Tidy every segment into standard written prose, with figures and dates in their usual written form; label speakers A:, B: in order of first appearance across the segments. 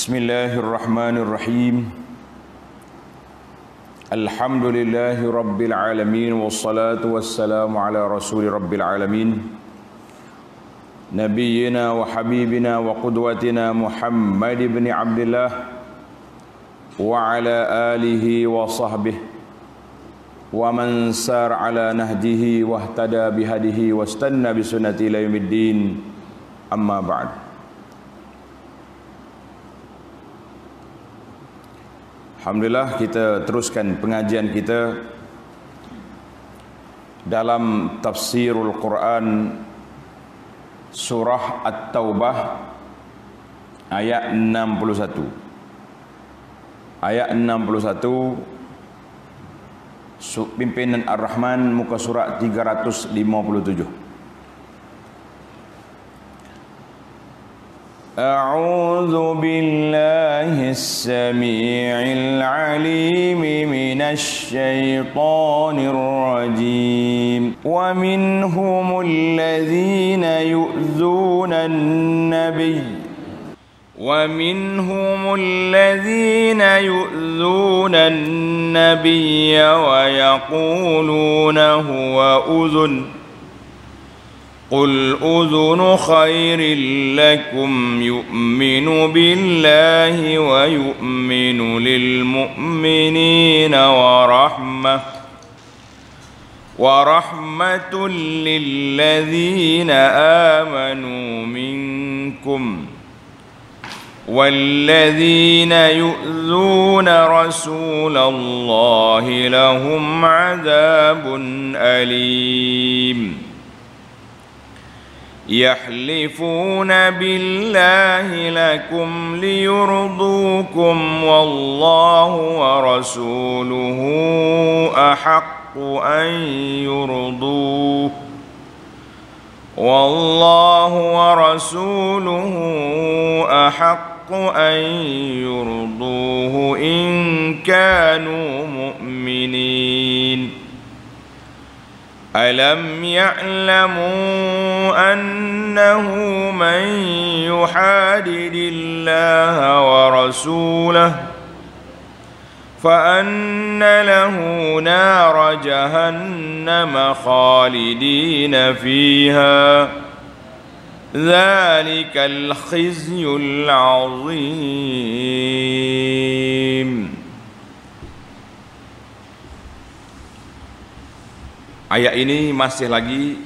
A: Bismillahirrahmanirrahim. Alhamdulillahi rabbil alamin, wassalatu wassalamu ala rasuli rabbil alamin, nabiyyina wa habibina wa qudwatina Muhammad ibn Abdullah wa ala alihi wa sahbihi wa man sar ala nahjihi wa ihtada bihadihi wastanna bisunnati ila yaumiddin. Amma ba'd. Alhamdulillah, kita teruskan pengajian kita dalam tafsirul Quran surah At-Taubah ayat 61. Ayat 61 pimpinan Ar-Rahman, muka surat 357. أعوذ بالله السميع العليم من الشيطان الرجيم ومنهم الذين يؤذون النبي ويقولون هو أذن قل أذن خير لكم يؤمن بالله ويؤمن للمؤمنين ورحمة للذين آمنوا منكم والذين يؤذون رسول الله لهم عذاب أليم يحلفون بالله لكم ليرضوكم والله ورسوله أحق أن يرضوه إن كانوا مؤمنين ألم يعلموا أنه من يحادد الله ورسوله فأن له نار جهنم خالدين فيها ذلك الخزي العظيم. Ayat ini masih lagi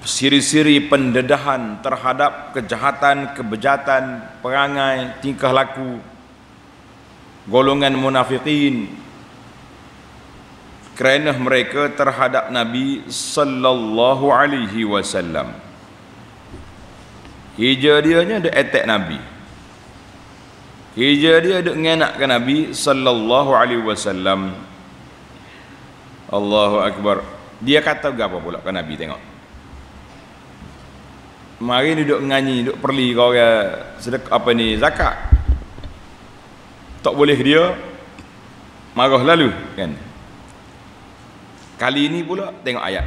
A: ciri-ciri pendedahan terhadap kejahatan, kebejatan, perangai, tingkah laku golongan munafikin kerana mereka terhadap Nabi sallallahu alaihi wasallam. Hijau dia ada attack Nabi. Hijau dia ada ngenakkan Nabi sallallahu alaihi wasallam. Allahu Akbar. Dia kata apa pula ke Nabi, tengok. Mari duduk nganyi, duduk perli kau sedekah apa ni, zakat. Tak boleh dia marah lalu kan. Kali ini pula tengok ayat.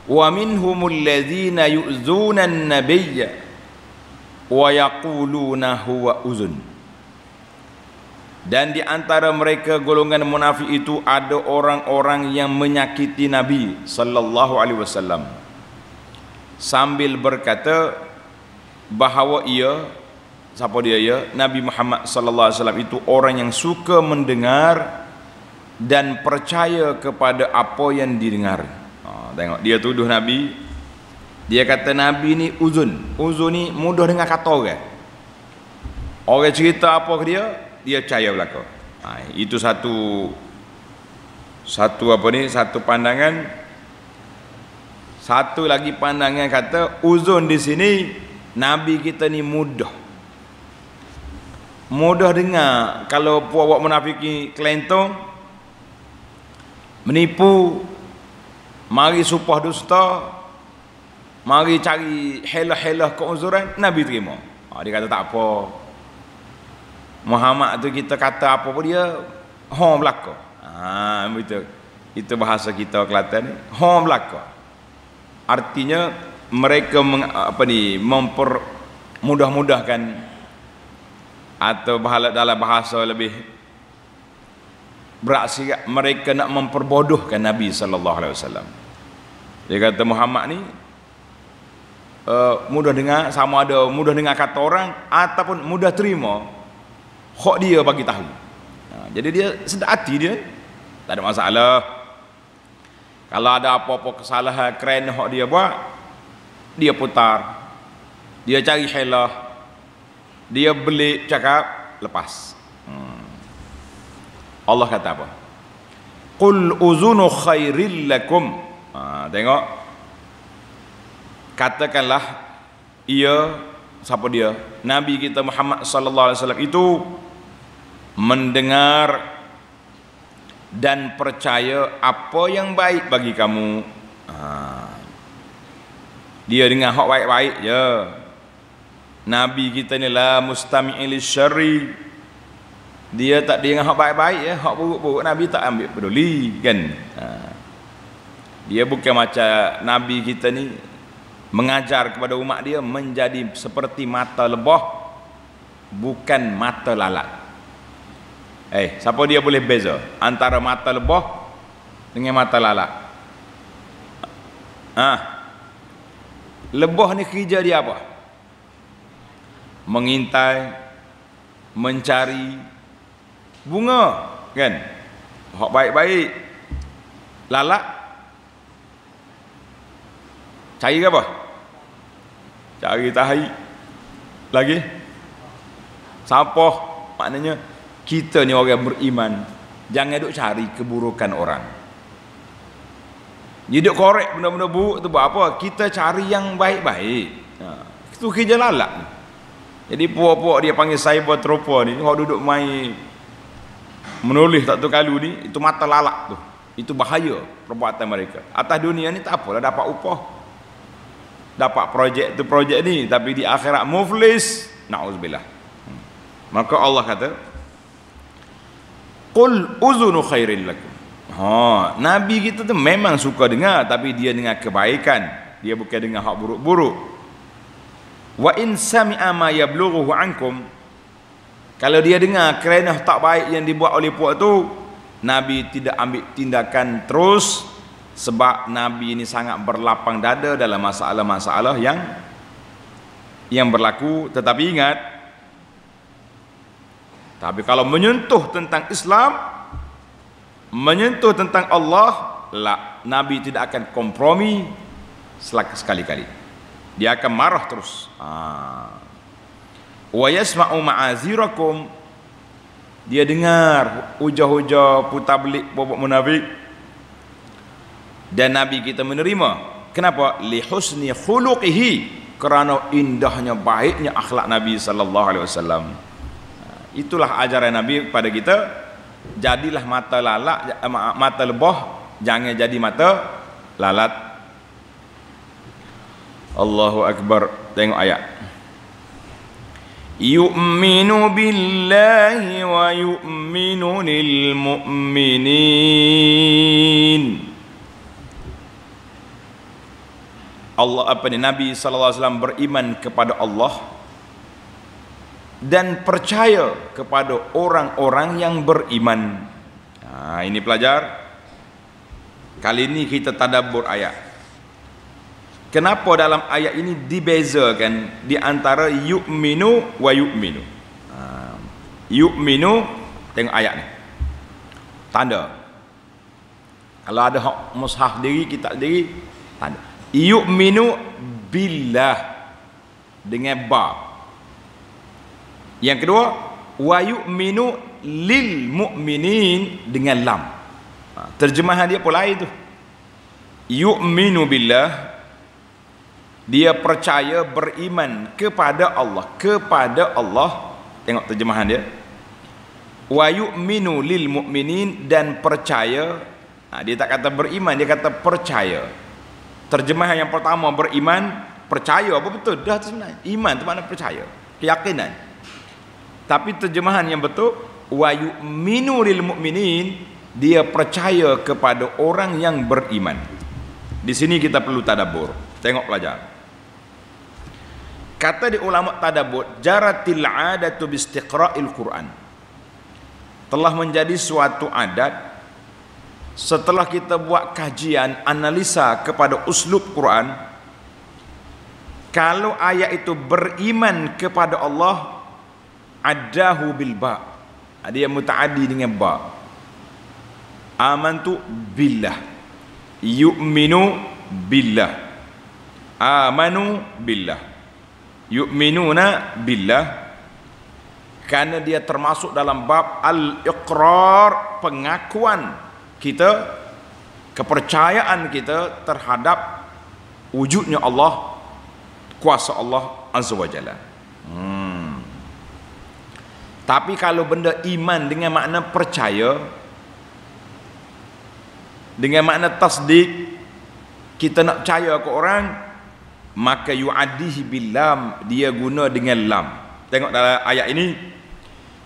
A: Wa minhumul ladzina yu'zuna an-nabiyya wa yaquluna huwa uzun. Dan di antara mereka golongan munafik itu ada orang-orang yang menyakiti Nabi sallallahu alaihi wasallam sambil berkata bahawa siapa dia Nabi Muhammad sallallahu alaihi wasallam itu orang yang suka mendengar dan percaya kepada apa yang didengar. Tengok, dia tuduh Nabi, dia kata Nabi ni uzun ni mudah dengar kata orang. Orang cerita apa ke dia percaya belaka. Itu satu pandangan. Satu lagi pandangan kata uzun di sini Nabi kita ni mudah dengar. Kalau puak munafik kelentong, menipu, mari supah dusta, mari cari helah-helah keuzuran, Nabi terima. Dia kata tak apa, Muhammad tu kita kata apa pun dia belaka. Betul. Itu bahasa kita Kelantan ni, belaka. Artinya mereka mempermudah-mudahkan, atau dalam bahasa lebih beraksi, mereka nak memperbodohkan Nabi sallallahu alaihi wasallam. Dia kata Muhammad ni mudah dengar, sama ada mudah dengar kata orang ataupun mudah terima hak dia bagi tahu. Jadi dia sedap hati dia, tak ada masalah. Kalau ada apa-apa kesalahan kerana hak dia buat, dia putar, dia cari helah, dia beli cakap lepas. Allah kata apa? Qul uzunu khairil lakum. Tengok, katakanlah ia, siapa dia? Nabi kita Muhammad sallallahu alaihi wasallam itu mendengar dan percaya apa yang baik bagi kamu. Dia dengar hak baik-baik je. Nabi kita ni la mustami'il syarri. Dia tak dengar hak baik-baik ya, hak buruk-buruk Nabi tak ambil peduli kan. Dia bukan macam Nabi kita ni mengajar kepada umat dia menjadi seperti mata lebah, bukan mata lalat. Siapa dia boleh beza antara mata lebah dengan mata lalat? Lebah ni kerja dia apa? Mengintai, mencari bunga kan, hak baik-baik. Lalat cari apa? Cari tahi lagi sampah. Maknanya kita ni orang beriman, jangan duk cari keburukan orang. Dia duk korek benda-benda buruk tu buat apa? Kita cari yang baik-baik. Itu kerja lalat ni. Jadi puak-puak dia panggil cyber tropa ni, hok duduk main menulis tak tahu kalu ni, itu mata lalat tu. Itu bahaya perbuatan mereka. Atas dunia ni tak apalah dapat upah, dapat projek tu projek ni, tapi di akhirat muflis, na'udzubillah. Maka Allah kata, qul uzunu khairil lakum. Nabi kita tu memang suka dengar, tapi dia dengar kebaikan, dia bukan dengar hak buruk-buruk. Wa in sami'a ma yablughu ankum, kalau dia dengar kerana tak baik yang dibuat oleh puak tu, Nabi tidak ambil tindakan terus, sebab Nabi ini sangat berlapang dada dalam masalah-masalah yang berlaku. Tetapi ingat, tapi kalau menyentuh tentang Islam, menyentuh tentang Allah, Nabi tidak akan kompromi sekali-kali. Dia akan marah terus. Wa yasma'u ma'azirakum, dia dengar hujah-hujah putar belik bobok munafik, dan Nabi kita menerima. Kenapa? Li husni khuluqihi, kerana indahnya baiknya akhlak Nabi sallallahu alaihi wasallam. Itulah ajaran Nabi kepada kita. Jadilah mata lalat, mata lebah, jangan jadi mata lalat. Allahu akbar. Tengok ayat. Yu'minu billahi wa yu'minu lil mu'minin. Allah Nabi sallallahu alaihi wasallam beriman kepada Allah dan percaya kepada orang-orang yang beriman. Ini pelajar. Kali ini kita tadabbur ayat. Kenapa dalam ayat ini dibezakan di antara yu'minu wa yu'minu? Yu'minu, tengok ayat ni. Tanda. Kalau ada mushaf diri, kitab diri, tanda. Yu'minu billah dengan ba. Yang kedua, wa yu'minu lil mu'minin dengan lam. Terjemahan dia pun lain tu. Yu'minu billah, dia percaya, beriman kepada Allah. Kepada Allah. Tengok terjemahan dia. Wa yu'minu lil mu'minin, dan percaya. Dia tak kata beriman, dia kata percaya. Terjemahan yang pertama beriman, percaya apa betul? Dah tu sebenarnya. Iman tu makna percaya, keyakinan. Tapi terjemahan yang betul, wa yu'minu lil mu'minin, dia percaya kepada orang yang beriman. Di sini kita perlu tadabbur. Tengok pelajar. Kata di ulama tadabbur, jaratil adatu bistiqra'il Quran. Telah menjadi suatu adat setelah kita buat kajian analisa kepada uslub Quran, kalau ayat itu beriman kepada Allah, adahu bil ba, dia mutaaddi dengan ba. Amantu billah, yu'minu billah, amanu billah, yu'minuna billah, karena dia termasuk dalam bab al-iqrar, pengakuan kita, kepercayaan kita terhadap wujudnya Allah, kuasa Allah Azza wa Jalla. Tapi kalau benda iman dengan makna percaya, dengan makna tasdik, kita nak percaya ke orang, maka yu'addihi billam, dia guna dengan lam. Tengok dalam ayat ini,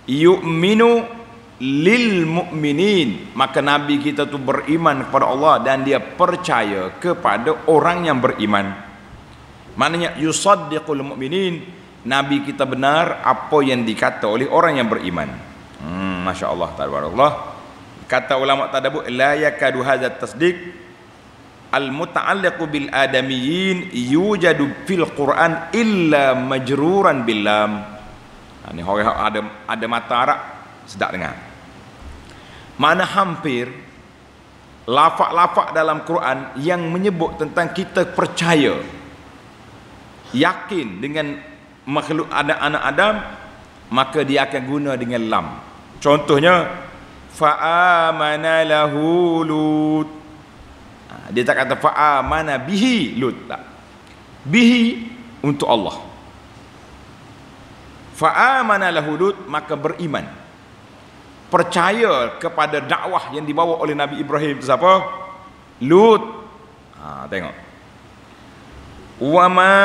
A: yu'minu lil mu'minin, maka Nabi kita tu beriman kepada Allah dan dia percaya kepada orang yang beriman. Maknanya yusaddiqul mu'minin, Nabi kita benar apa yang dikata oleh orang yang beriman. Masya Allah, tabarakallah. Kata ulama tadabbur, la yakadu hadza tasdiq al-muta'alliqu bil adamiyyin yujadu fil Quran illa majruran bil lam. Ini orang ada mata Arab sedap dengar. Mana hampir lafaz-lafaz dalam Quran yang menyebut tentang kita percaya, yakin dengan makhluk ada anak Adam, maka dia akan guna dengan lam. Contohnya fa'amana lahu Lut. Dia tak kata fa'amana bihi Lut, tak. Bihi untuk Allah. Fa'amana lahu Lut, maka beriman, percaya kepada dakwah yang dibawa oleh Nabi Ibrahim itu siapa? Lut. Tengok, wa ma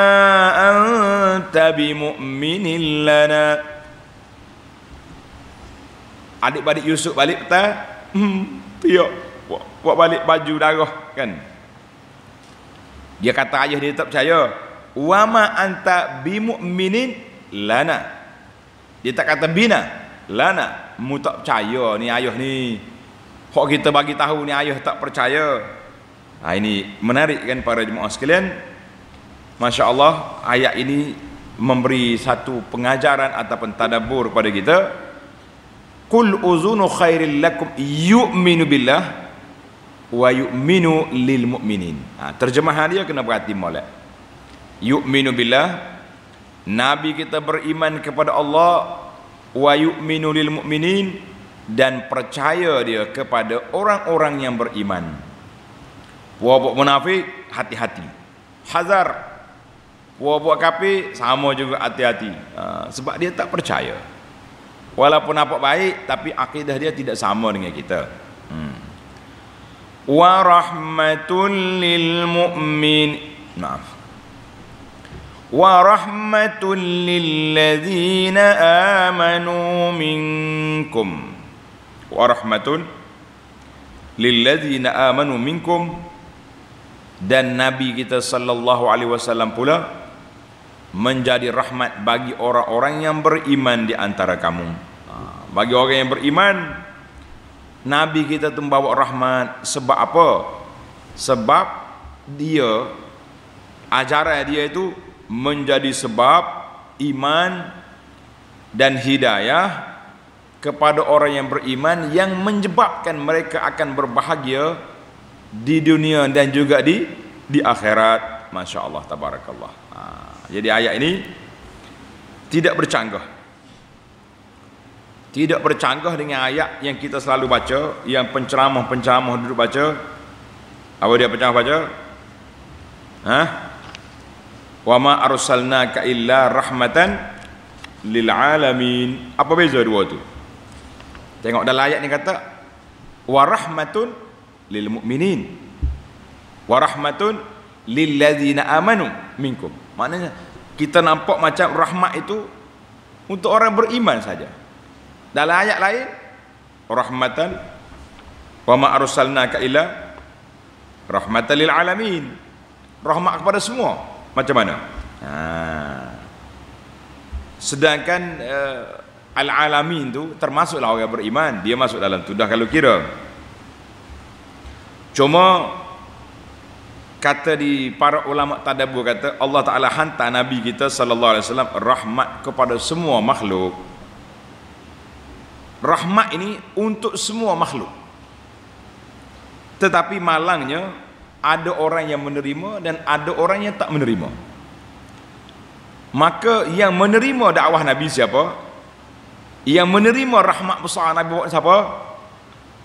A: anta bimu'minin lana. Adik-adik Yusuf balik betul? Tiap buat balik baju darah kan. Dia kata ayah dia tak percaya. Wa ma anta bimu'minin lana. Dia tak kata bina lana, mu tak percaya ni ayah ni. Hok kita bagi tahu ni ayah tak percaya. Ini menarik kan para jemaah sekalian. Masya Allah, ayat ini memberi satu pengajaran ataupun tadabbur pada kita. Qul uzunu khairil lakum yu'minu billah wa yu'minu lil mu'minin. Terjemahan dia kena berhati molek. Yu'minu billah, Nabi kita beriman kepada Allah, wa yu'minu lil mu'minin, dan percaya dia kepada orang-orang yang beriman. Buat munafik, hati-hati, hazar. Buat kafir, sama juga, hati-hati. Sebab dia tak percaya. Walaupun nampak baik, tapi akidah dia tidak sama dengan kita. Wa rahmatul lil mu'min, maaf, wa rahmatul lil ladzina amanu minkum, wa rahmatul lil ladzina amanu minkum, dan Nabi kita sallallahu alaihi wasallam pula menjadi rahmat bagi orang-orang yang beriman di antara kamu. Bagi orang yang beriman, Nabi kita tu membawa rahmat. Sebab apa? Sebab dia, ajaran dia itu menjadi sebab iman dan hidayah kepada orang yang beriman, yang menyebabkan mereka akan berbahagia di dunia dan juga di akhirat. Masya Allah, tabarakallah. Jadi ayat ini tidak bercanggah, tidak bercanggah dengan ayat yang kita selalu baca, yang penceramah duduk baca. Apa dia penceramah baca? Wa ma arsalnaka illa rahmatan lil alamin. Apa beza dua tu? Tengok dalam ayat ni kata wa rahmatun lil mu'minin wa rahmatun lil ladzina amanu minkum. Maknanya kita nampak macam rahmat itu untuk orang beriman saja. Dalam ayat lain, rahmatan wa ma arsalnaka illa rahmatan lil alamin, rahmat kepada semua. Macam mana? Sedangkan al-alamin tu termasuklah orang beriman, dia masuk dalam tu dah kalau kira. Cuma kata di para ulama tadabbur kata Allah Taala hantar nabi kita sallallahu alaihi wasallam rahmat kepada semua makhluk. Rahmat ini untuk semua makhluk. Tetapi malangnya ada orang yang menerima dan ada orang yang tak menerima. Maka yang menerima dakwah Nabi siapa? Yang menerima rahmat besar Nabi buat siapa?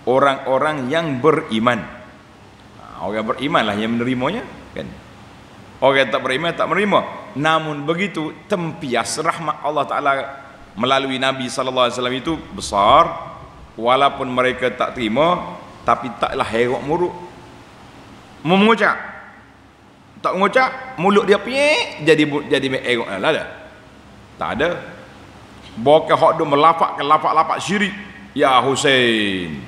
A: Orang-orang yang beriman. Orang beriman lah yang menerimanya, kan? Orang yang tak beriman tak menerima. Namun begitu tempias rahmat Allah Taala melalui Nabi sallallahu alaihi wasallam itu besar, walaupun mereka tak terima, tapi taklah herok muruk. Mengucap, tak mengucap, mulut dia piek jadi herok lah dah. Tak ada. Bahkan hak dia melafazkan lafaz syirik, ya Husain.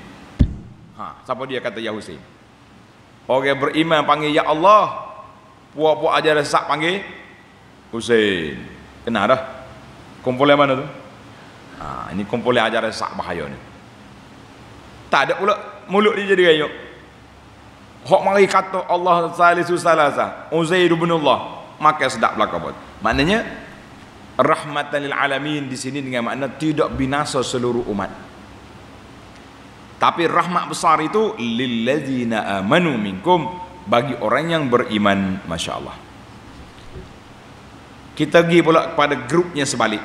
A: Siapa dia kata ya Husain? Orang beriman panggil ya Allah, puak-puak ajar sesat panggil Husain. Kena dah. Kumpulan mana tu? Ini kumpulan ajaran sesat bahaya ni. Tak ada pula mulut dia jadi gayuk. Hak mari kata Allah salisu salasa, Uzair bin Allah, maka sedap belaka buat. Maknanya rahmatan lil alamin di sini dengan makna tidak binasa seluruh umat. Tapi rahmat besar itu lilladzina amanu minkum, bagi orang yang beriman, masya-Allah. Kita pergi pula kepada grupnya sebalik.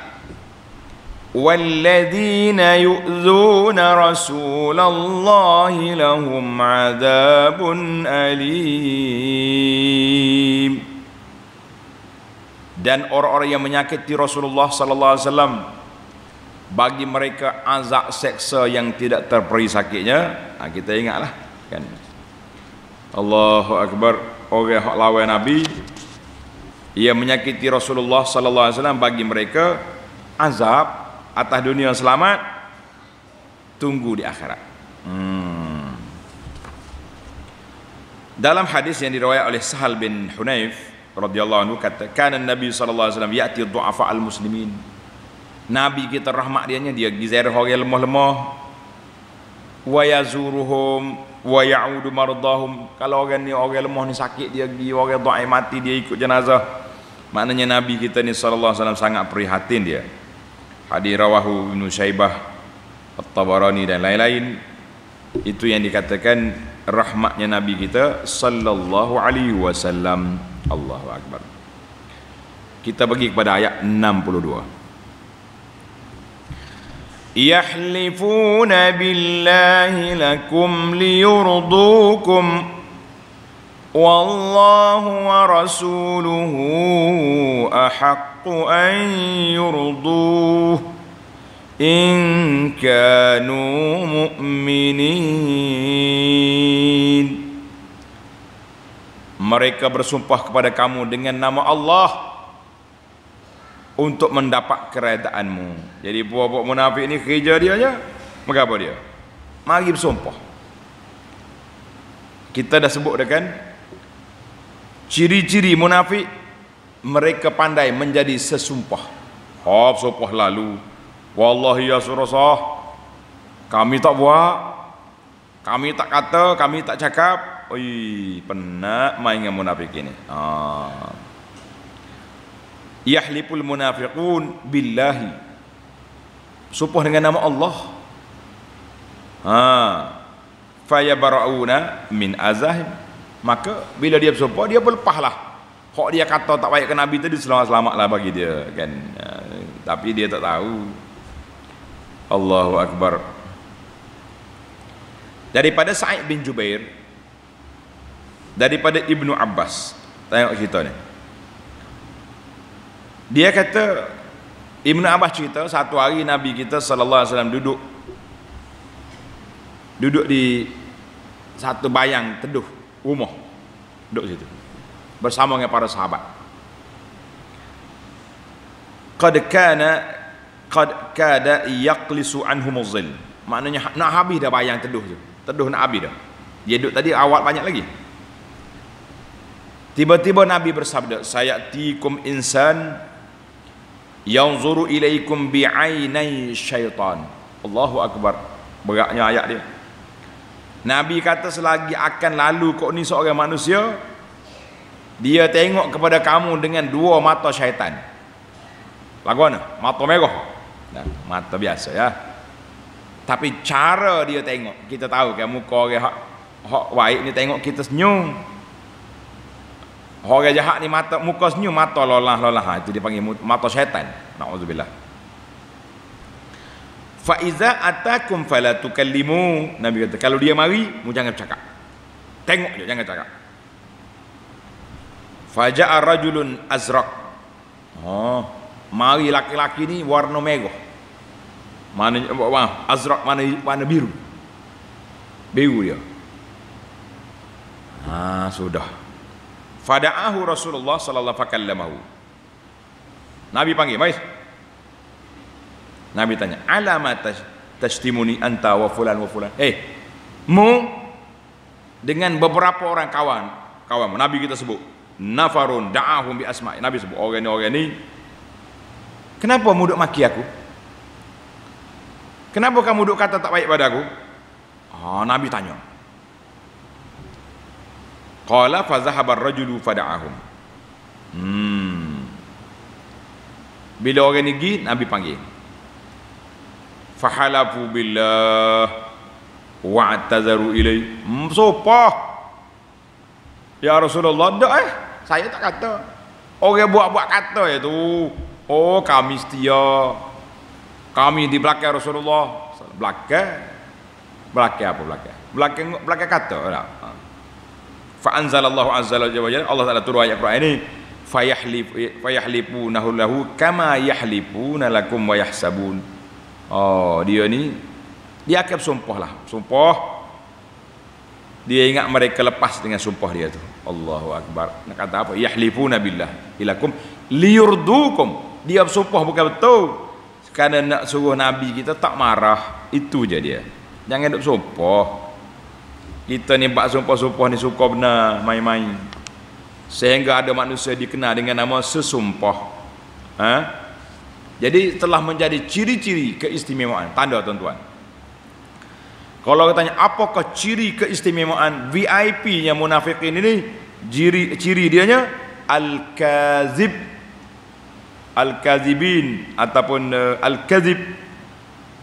A: Walladzina yu'zuna rasulallahi lahum adzabun alim. Dan orang-orang yang menyakiti Rasulullah sallallahu alaihi wasallam, bagi mereka azab seksa yang tidak terperi sakitnya. Kita ingatlah, kan? Allahu akbar. Orang hak lawan Nabi, ia menyakiti Rasulullah sallallahu alaihi wasallam, bagi mereka azab atas dunia selamat, tunggu di akhirat. Dalam hadis yang diriwayatkan oleh Sahal bin Hunayf radhiyallahu anhu kata, kana Nabi sallallahu alaihi wasallam ya'ti du'afa al-muslimin. Nabi kita rahmat dia gizair orang lemah-lemah, wa yazuruhum wa ya'udu mardahum. Kalau orang ni orang lemah ni sakit, dia pergi, orang dhaif mati dia ikut jenazah. Maknanya Nabi kita ni sallallahu alaihi wasallam sangat prihatin dia. Hadis rawahu Ibnu Syaibah, At-Tabarani dan lain-lain. Itu yang dikatakan rahmatnya Nabi kita sallallahu alaihi wasallam. Allahu akbar. Kita pergi kepada ayat 62. Yahlifuna billahi lakum liyurdukum wallahu wa rasuluhu ahaqqu an yurduh in kanu mu'minin. Mereka bersumpah kepada kamu dengan nama Allah untuk mendapat keredaanmu. Jadi buah-buah munafik ni kerja dia aja. Maka apa dia? Mari bersumpah. Kita dah sebut dah kan, ciri-ciri munafik, mereka pandai menjadi sesumpah. Sumpah lalu, wallahi ya Rasulullah, kami tak buat, kami tak kata, kami tak cakap. Oi, penat main dengan munafik ini. Yahliful munafiqun billahi, sumpah dengan nama Allah. Fayabara'una min azahim, maka bila dia bersumpah, dia berlepahlah hak dia kata tak baik ke Nabi tadi, selamat-selamatlah bagi dia, kan? Tapi dia tak tahu. Allahu akbar. Daripada Sa'id bin Jubair, daripada Ibnu Abbas, tengok cerita ni. Dia kata, Ibnu Abbas cerita, satu hari Nabi kita sallallahu alaihi wasallam duduk di satu bayang teduh rumah, duduk situ bersama dengan para sahabat. Qad kada yaqlisu anhumuz zil, maknanya nak habis dah bayang teduh tu, teduh nak habis dah. Dia duduk tadi awal banyak lagi. Tiba-tiba Nabi bersabda, sayatikum insan yanzuru ilaikum bi'ainai syaitan. Allahu akbar. Beratnya ayat dia. Nabi kata selagi akan lalu kau ni seorang manusia, dia tengok kepada kamu dengan dua mata syaitan. Lagu mana? Mata merah. Nah, mata biasa ya. Tapi cara dia tengok, kita tahu kan muka orang hak baik ni tengok kita senyum. Orang jahat ni mata muka senyum, mata lolah-lolah. Itu dia panggil mata syaitan. Nauzubillah. Fa iza atakum fala tukallimu. Nabi kata kalau dia mari, mu jangan bercakap. Tengok je, jangan cakap. Faja'a rajulun azraq. Oh, mari laki-laki ni warna merah. Mana azraq, mana biru. Biru dia. Sudah. Fada'ahu Rasulullah sallallahu alaihi wasallam. Nabi panggil, "Mari." Nabi tanya, "Alamat tashtimuni anta wa fulan wa fulan?" Mu dengan beberapa orang kawan Nabi kita sebut nafarun da'ahum bi asma'i. Nabi sebut orang ni kenapa mu duk maki aku? Kenapa kamu duk kata tak baik pada aku? Nabi tanya. Qala fa zahaba ar-rajulu fada'ahum. Bila orang ni pergi, Nabi panggil. Fahalafu billah wa'tazaru ilai. Sopah. Ya Rasulullah, saya tak kata. Orang buat-buat kata itu. Oh, kami setia. Kami di belakang Rasulullah. Belakang apa belakang? Belakang kata tak? Fa anzalallahu azza wa jalla, Allah Taala turun ayat Quran ini, fayahlifunahu lahu kama yahlifuna lakum wa yahsabun. Dia ni dia akan sumpah. Dia ingat mereka lepas dengan sumpah dia tu. Allahu akbar. Nak kata apa? Yahlifuna billah ilakum liyurdukum. Dia bersumpah bukan betul. Kerana nak suruh Nabi kita tak marah. Itu je dia. Jangan duk sumpah. Kita ni bak sumpah-sumpah ni suka benar main-main. Sehingga ada manusia dikenal dengan nama sesumpah. Jadi telah menjadi ciri-ciri keistimewaan. Tanda tuan-tuan. Kalau kita tanya apakah ciri keistimewaan VIP-nya munafikin ini? Ciri dianya al-kazib, al-kazibin ataupun al-kazib,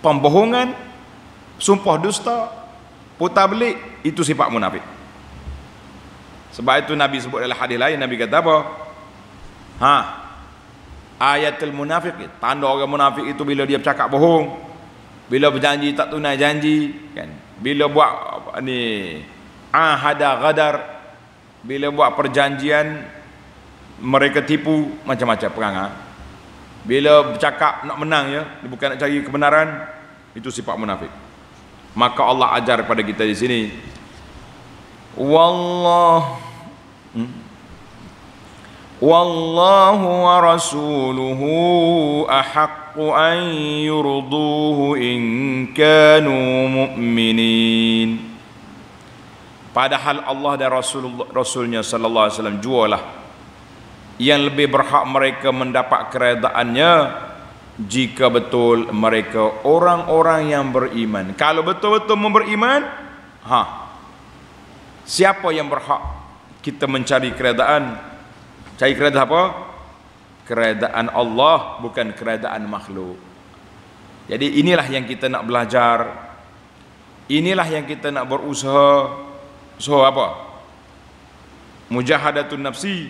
A: pembohongan, sumpah dusta, putar belik. Itu sifat munafik. Sebab itu Nabi sebut dalam hadis lain, Nabi kata apa? Ayatul munafik, tanda orang munafik itu bila dia bercakap bohong, bila berjanji tak tunai janji, kan? Bila buat ahada ghadar, bila buat perjanjian mereka tipu, macam-macam perangai. Bila bercakap nak menang ya, bukan nak cari kebenaran, itu sifat munafik. Maka Allah ajar kepada kita di sini, wallahu wa rasuluhu ahaqqu an yurduhu in kanu mu'minin. Padahal Allah dan Rasulnya sallallahu alaihi wasallam jualah yang lebih berhak mereka mendapat keredaannya jika betul mereka orang-orang yang beriman. Kalau betul-betul beriman, siapa yang berhak kita mencari keredaan? Cari keredaan apa? Keredaan Allah, bukan keredaan makhluk. Jadi inilah yang kita nak belajar. Inilah yang kita nak berusaha. Usaha apa? Mujahadatun nafsi,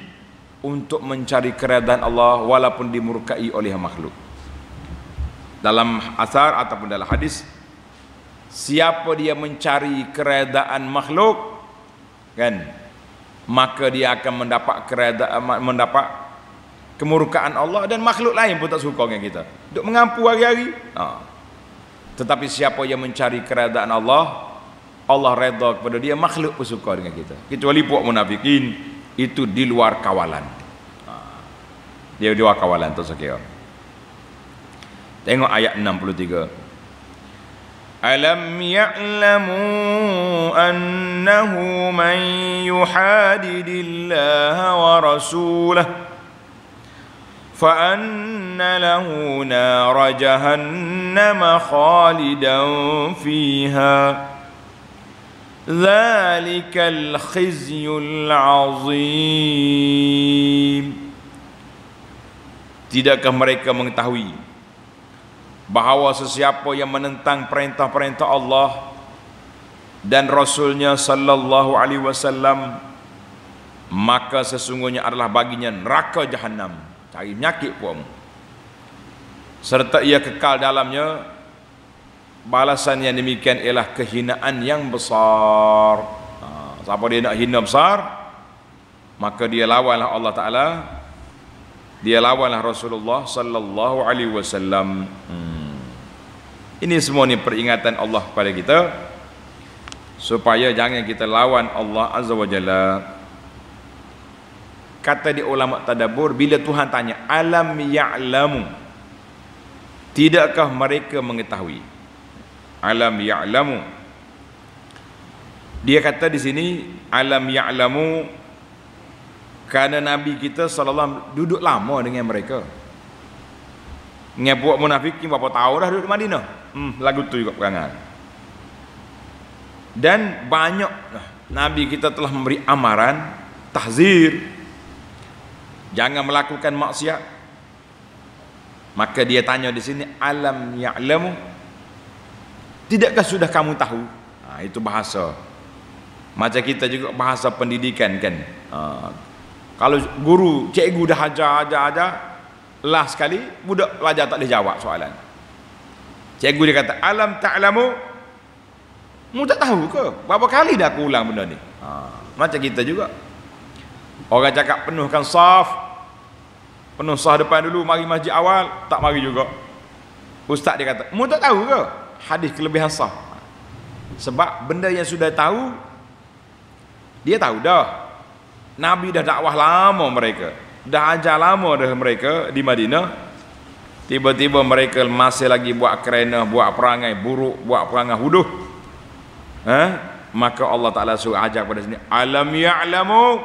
A: untuk mencari keredaan Allah walaupun dimurkai oleh makhluk. Dalam asar ataupun dalam hadis, siapa dia mencari keredaan makhluk, kan, maka dia akan mendapat kemurkaan Allah, dan makhluk lain pun tak suka dengan kita. Duk mengampu hari-hari. Tetapi siapa yang mencari keredaan Allah, Allah redha kepada dia, makhluk pun suka dengan kita. Kecuali puak munafikin, itu di luar kawalan. Dia di luar kawalan tu sekira. Tengok ayat 63. Alam ya'lamu annahu man yuhadidillaha wa rasulahu فأن له نار جهنم خالدا فيها ذلك الخزي العظيم. Tidakkah mereka mengetahui bahawa sesiapa yang menentang perintah-perintah Allah dan Rasulnya sallallahu alaihi wasallam, maka sesungguhnya adalah baginya neraka jahanam, cari penyakit pun, serta ia kekal dalamnya. Balasan yang demikian ialah kehinaan yang besar. Siapa dia nak hina besar, maka dia lawanlah Allah Ta'ala, dia lawanlah Rasulullah sallallahu alaihi wasallam. Ini semua ni peringatan Allah kepada kita supaya jangan kita lawan Allah Azza wa Jalla. Kata di ulama tadabbur, bila Tuhan tanya alam ya'lamu, tidakkah mereka mengetahui? Alam ya'lamu, dia kata di sini alam ya'lamu kerana Nabi kita sallallahu alaihi wasallam duduk lama dengan mereka. Dengan buat munafikin berapa tahun dah duduk di Madinah. Lagu tu juga perangan. Dan banyak Nabi kita telah memberi amaran, tahzir, jangan melakukan maksiat. Maka dia tanya di sini alam ya'lamu, tidakkah sudah kamu tahu? Itu bahasa. Macam kita juga bahasa pendidikan kan. Kalau guru, cikgu dah ajar, last sekali budak pelajar tak boleh jawab soalan. Cikgu dia kata, alam ta'lamu, mu tak tahu ke? Berapa kali dah aku ulang benda ni? Macam kita juga. Orang cakap penuhkan saf, penuh saf depan dulu, mari masjid awal, tak mari juga. Ustaz dia kata, mu tak tahu ke? Hadis kelebihan saf. Sebab benda yang sudah tahu, dia tahu dah. Nabi dah dakwah lama mereka, dah ajar lama dah mereka di Madinah. Tiba-tiba mereka masih lagi buat kerana, buat perangai buruk, buat perangai huduh. Maka Allah Ta'ala suruh ajar pada sini, alam ya'lamu,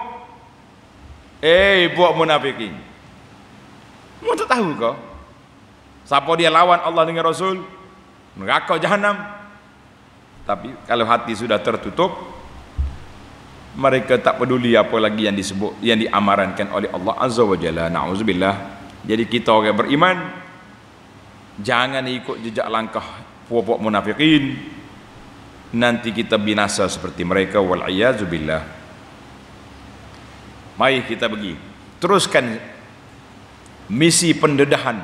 A: buat munafikin, mu tak tahu ke? Siapa dia lawan Allah dengan Rasul, neraka jahanam. Tapi kalau hati sudah tertutup, mereka tak peduli apa lagi yang disebut, yang diamarankan oleh Allah Azza wa Jalla. Na'udzubillah. Jadi kita orang beriman, jangan ikut jejak langkah puak-puak munafikin, nanti kita binasa seperti mereka, wal'iyazubillah. Mari kita pergi teruskan misi pendedahan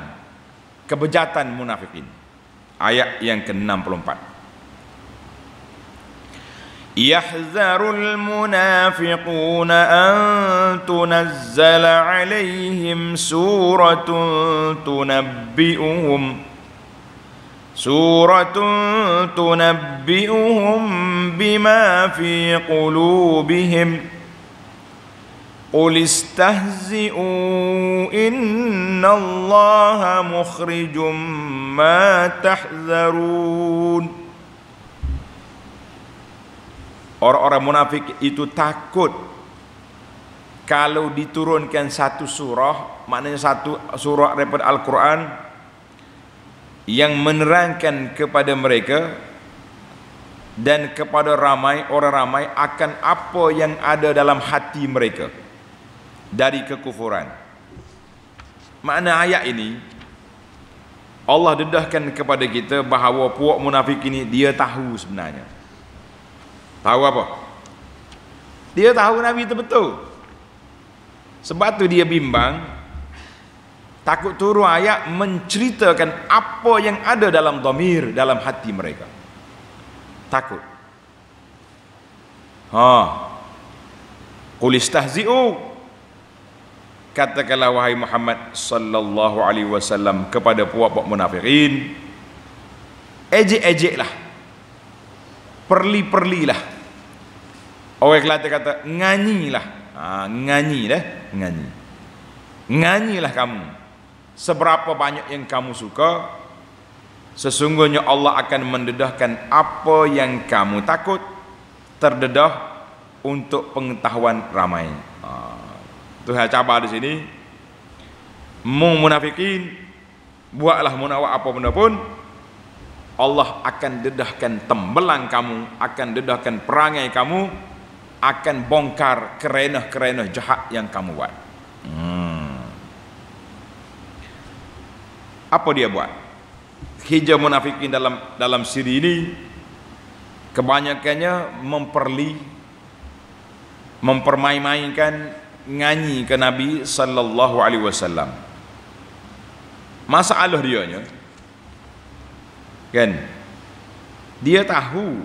A: kebejatan munafikin. Ayat yang ke-64. Yahzarul munafiquna an tunazzala alaihim suratun tunabbi'uhum bima fi qulubihim qul istahzi'u innallaha mukhrijum ma tahzarun. Orang-orang munafik itu takut kalau diturunkan satu surah, maknanya satu surah daripada Al-Quran yang menerangkan kepada mereka dan kepada ramai orang ramai akan apa yang ada dalam hati mereka dari kekufuran. Makna ayat ini, Allah dedahkan kepada kita bahawa puak munafik ini dia tahu sebenarnya. Tahu apa? Dia tahu Nabi itu betul. Sebab tu dia bimbang, takut turun ayat menceritakan apa yang ada dalam dhamir, dalam hati mereka. Takut. Qul istahzi'u, katakanlah wahai Muhammad sallallahu alaihi wasallam kepada puak-puak munafikin, ejek-ejeklah, perli-perlilah. Orang Kelantan kata nganyilah. Nganyilah kamu. Seberapa banyak yang kamu suka, sesungguhnya Allah akan mendedahkan apa yang kamu takut terdedah untuk pengetahuan ramai. Tuhan cabar di sini. Mung munafikin, buatlah munawak apa benda pun, Allah akan dedahkan tembelang kamu, akan dedahkan perangai kamu, akan bongkar kerenah-kerenah jahat yang kamu buat. Apa dia buat? Hijau munafikin dalam siri ini kebanyakannya mempermain-mainkan nyanyi ke Nabi sallallahu alaihi wasallam. Masalah dianya kan, dia tahu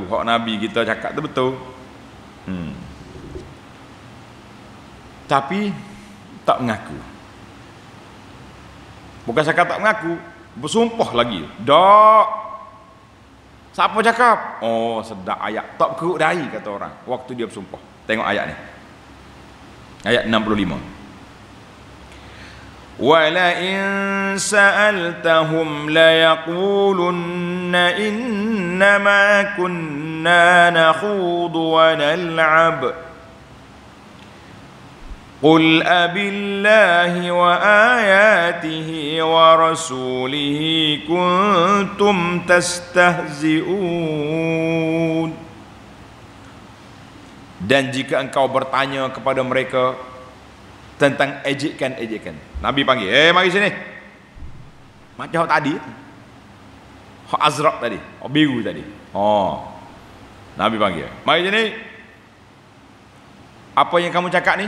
A: hak Nabi kita cakap tu betul, tapi tak mengaku. Bukan cakap tak mengaku, bersumpah lagi. Dak, siapa cakap? Oh, sedap ayat, tak keruk dahi kata orang waktu dia bersumpah. Tengok ayat ni, ayat 65. Wala in sa'altahum la yaqulunna innama kunna nakhudu wa nal'ab Qul abillahi wa ayatihi wa rasulihi kuntum tastahzi'un. Dan jika engkau bertanya kepada mereka tentang ejekan, Nabi panggil, mari sini. Macam hak tadi, hak azraq tadi, hak biru tadi. Nabi panggil, mari sini. Apa yang kamu cakap ni?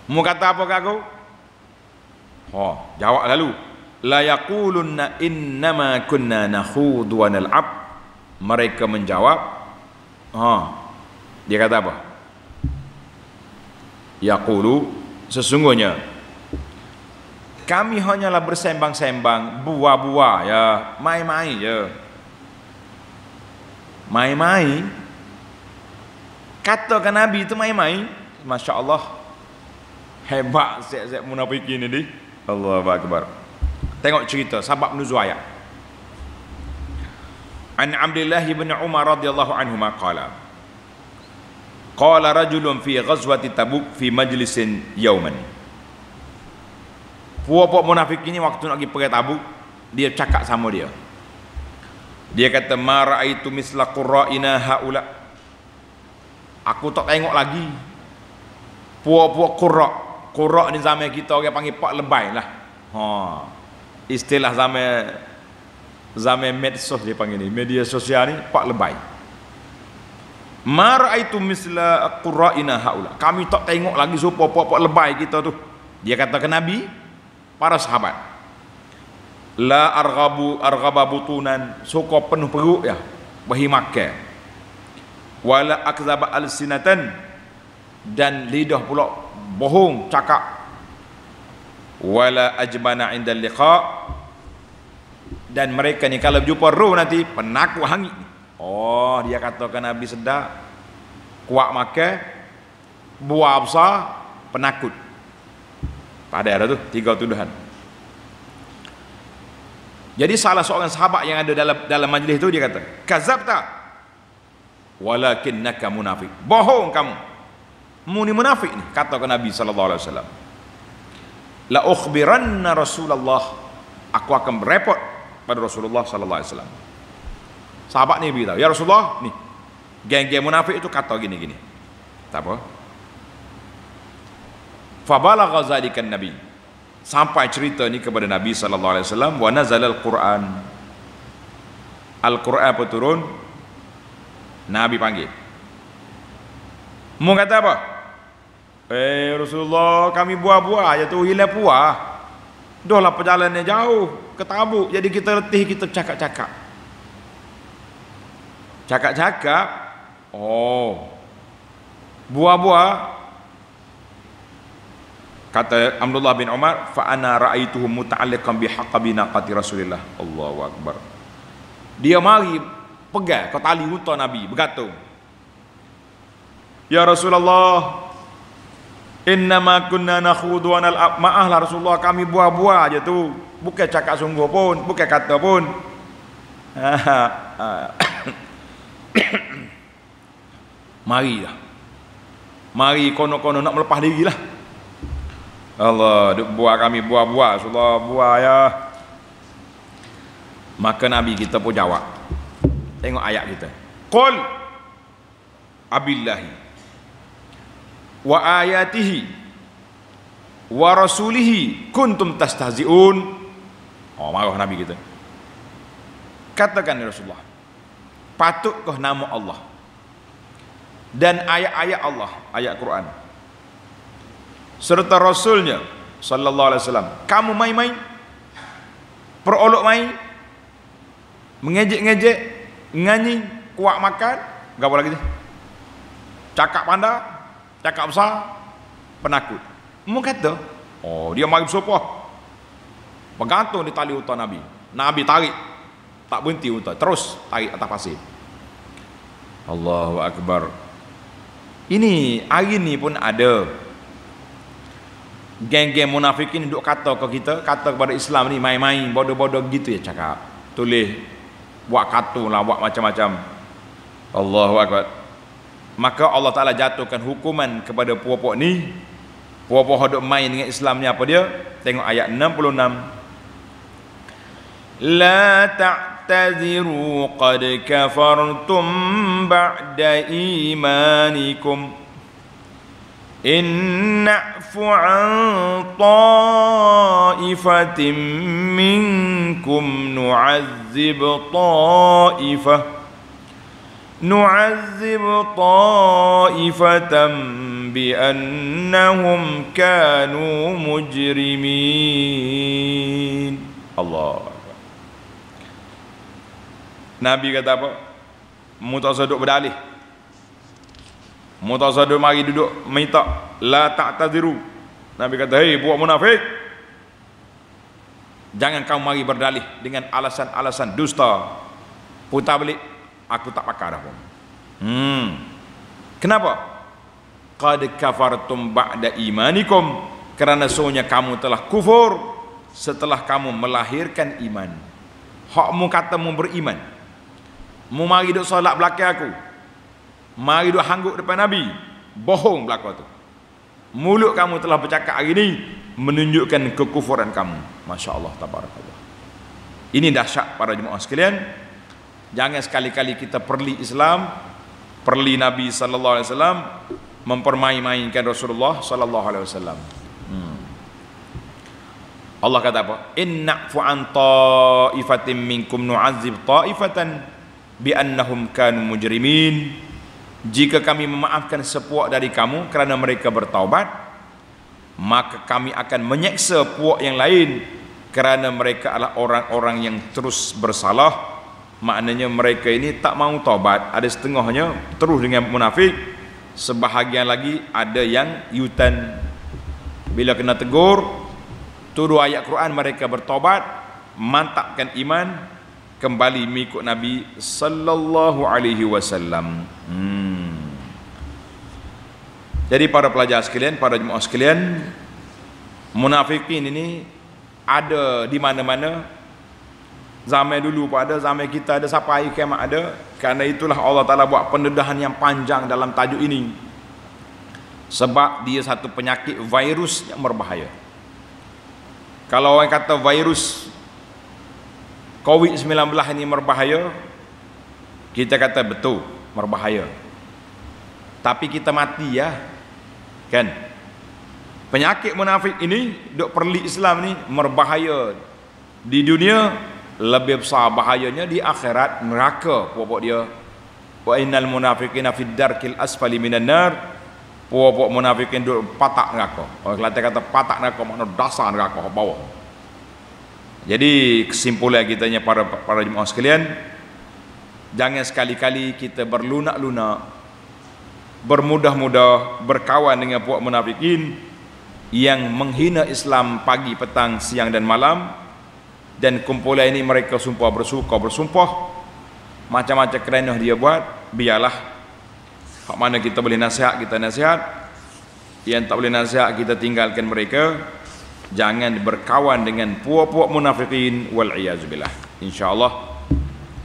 A: Mu kata apa ke aku? Jawab lalu. La yaqulunna innama kunna nakhudu wa nal'ab. Mereka menjawab, dia kata apa? Yaqulu, sesungguhnya kami hanyalah bersembang-sembang, buah-buah ya, main-main je. Main-main. Katakan Nabi itu main-main. Masya Allah, hebat zat-zat munafikin ini. Allahu akbar. Tengok cerita sebab nuzul ayat. An Abdullah bin Umar radhiyallahu anhuma qala rajulun fi ghazwati Tabuk fi majlisin yauman. Puak-puak munafik ini waktu nak pergi perang Tabuk, dia cakap sama dia. Dia kata, ma raaitu misla qurra'ina haula. Aku tak tengok lagi puak-puak qurra' ni zaman kita orang panggil pak lebay lah. Istilah zaman medsos dia panggil ni, media sosial ni, pak lebay. Ma raaitu misla qurra'ina haula. Kami tak tengok lagi supaya puak-puak lebay kita tu. Dia kata ke Nabi, para sahabat, la arghaba butunan, suka penuh perut ya, bahi makan, wala akzaba alsinatan, dan lidah pula bohong cakap, wala ajbana inda liqa, dan mereka ni kalau jumpa roh nanti penakut hangit. Dia katakan Nabi sedap, kuat makan, buah besar, penakut. Pada ada tu tiga tuduhan. Jadi salah seorang sahabat yang ada dalam majlis itu, dia kata, kazabta walakinnaka munafik. Bohong kamu, mu ni munafik ni, kata ke Nabi sallallahu alaihi wasallam. La ukhbiranna Rasulullah, aku akan berepot pada Rasulullah sallallahu alaihi wasallam. Sahabat ni beritahu, ya Rasulullah, ni geng-geng munafik itu kata gini-gini. Tak apa. Fabalagha zalikan Nabi, sampai cerita ni kepada Nabi sallallahu alaihi wasallam. Wa nazalal Quran, Al-Quran pun turun. Nabi panggil, mu kata apa? Rasulullah, kami buah-buah je tu, hilang puah. Dah lah perjalanannya jauh ke Tabuk, jadi kita letih, kita cakap-cakap. Buah-buah. Kata Abdullah bin Umar, fa ana ra'aituhu muta'alliqan bihaqabi naqati Rasulillah. Allahu akbar. Dia mari pegang ke tali unta Nabi, bergantung. Ya Rasulullah, innama kunna nakhudu wa nal'ab. Maaflah Rasulullah, kami buah-buah aja tu, bukan cakap sungguh pun, bukan kata pun. Mari kono-kono nak melepas diri lah. Allah, duk buat kami buah-buah, Rasulullah buah ya. Maka Nabi kita pun jawab. Tengok ayat kita. Qul abillahi wa ayatihi wa rasulihi kuntum tastahzi'un. Oh, marah Nabi kita. Katakan ya Rasulullah, patutkah nama Allah dan ayat-ayat Allah, ayat Quran serta Rasulnya sallallahu alaihi wasallam, kamu main-main, perolok main, mengejek-ngejek, nganyi, kuat makan, enggak apa lagi sih? Cakap pandai, cakap besar, penakut. Mu kata, oh dia mari bersumpah. Bergantung di tali unta Nabi. Nabi tarik, tak berhenti unta, terus tarik atas pasir. Allahu Akbar. Ini hari ni pun ada geng-geng munafikin duk kata ke kita, kata kepada Islam ni main-main, bodoh-bodoh gitu ya cakap. Tulis, buat kartun lah, buat macam-macam. Allahu Akbar. Maka Allah Ta'ala jatuhkan hukuman kepada puak-puak ni. Puak-puak duk main dengan Islam ni apa dia? Tengok ayat 66. La ta'taziru qad kafartum ba'da imanikum in na'fu an ta'ifatin minkum nu'azzib ta'ifatan bi'annahum kanu mujrimin. Allah. Nabi kata apa? Mu tak usah duduk berdalih, mu tak usah duduk mari duduk minta. La ta'taziru. Nabi kata, hei buat munafik, jangan kamu mari berdalih dengan alasan-alasan dusta. Putar balik, aku tak pakar dah pun. Kenapa? Qad kafartum ba'da imanikum, kerana sesungguhnya kamu telah kufur setelah kamu melahirkan iman. Hakmu kata mu beriman, mu mari duk solat belakang aku, mari duk hangguk depan Nabi, bohong belakang tu. Mulut kamu telah bercakap hari ini menunjukkan kekufuran kamu. Masya Allah, tabarakallah. Ini dahsyat para jemaah sekalian. Jangan sekali-kali kita perli Islam, perli Nabi sallallahu alaihi wasallam, mempermain-mainkan Rasulullah sallallahu alaihi wasallam. Allah kata apa? Inna fu'an ta'ifatin minkum nu'azzib ta'ifatan bi'annahum kanu mujrimin. Jika kami memaafkan sepuak dari kamu kerana mereka bertaubat, maka kami akan menyeksa puak yang lain kerana mereka adalah orang-orang yang terus bersalah. Maknanya mereka ini tak mau taubat. Ada setengahnya terus dengan munafik, sebahagian lagi ada yang yutan. Bila kena tegur, turun ayat Quran, mereka bertaubat, mantapkan iman, kembali mengikut Nabi sallallahu alaihi wasallam. Jadi para pelajar sekalian, para jemaah sekalian, munafikin ini ada di mana-mana. Zaman dulu pun ada, zaman kita ada, sampai kiamat ada. Karena itulah Allah Ta'ala buat pendedahan yang panjang dalam tajuk ini. Sebab dia satu penyakit virus yang berbahaya. Kalau orang kata virus COVID-19 ini berbahaya, kita kata betul, berbahaya. Tapi kita mati ya, kan? Penyakit munafik ini, duk perli Islam ni, berbahaya di dunia, lebih besar bahayanya di akhirat, neraka pokok dia. Wa innal munafiqina fid darkil asfali minan nar. Pokok munafikin duk patak neraka. Orang Kelantan kata patak neraka, makna dasar neraka bawah. Jadi kesimpulan kitanya para jemaah sekalian, jangan sekali-kali kita berlunak-lunak, bermudah-mudah berkawan dengan puak munafikin yang menghina Islam pagi, petang, siang dan malam. Dan kumpulan ini mereka bersumpah macam-macam kerana dia buat. Biarlah, hak mana kita boleh nasihat, kita nasihat. Yang tak boleh nasihat, kita tinggalkan mereka. Jangan berkawan dengan puak-puak munafikin, wal'iyazubillah. InsyaAllah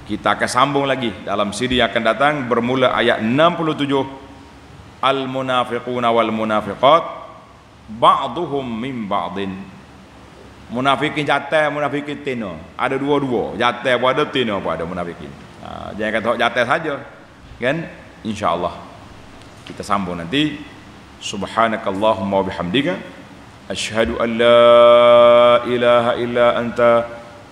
A: kita akan sambung lagi dalam siri yang akan datang, bermula ayat 67, al-munafiquna wal munafiqat ba'duhum min ba'din. Munafikin jatah, munafikin tina. Ada dua-dua, jatah pun ada, tina pun ada munafikin. Jangan kata jatah saja. Kan? Insya-Allah. Kita sambung nanti. Subhanakallahumma wa bihamdika asyhadu an la ilaha illa anta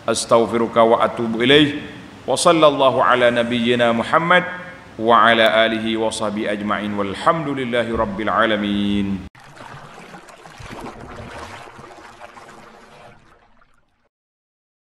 A: astaghfiruka wa atubu ilaih. Wa sallallahu ala nabiyyina Muhammad wa ala alihi wa sahbihi ajma'in walhamdulillahi rabbil alamin.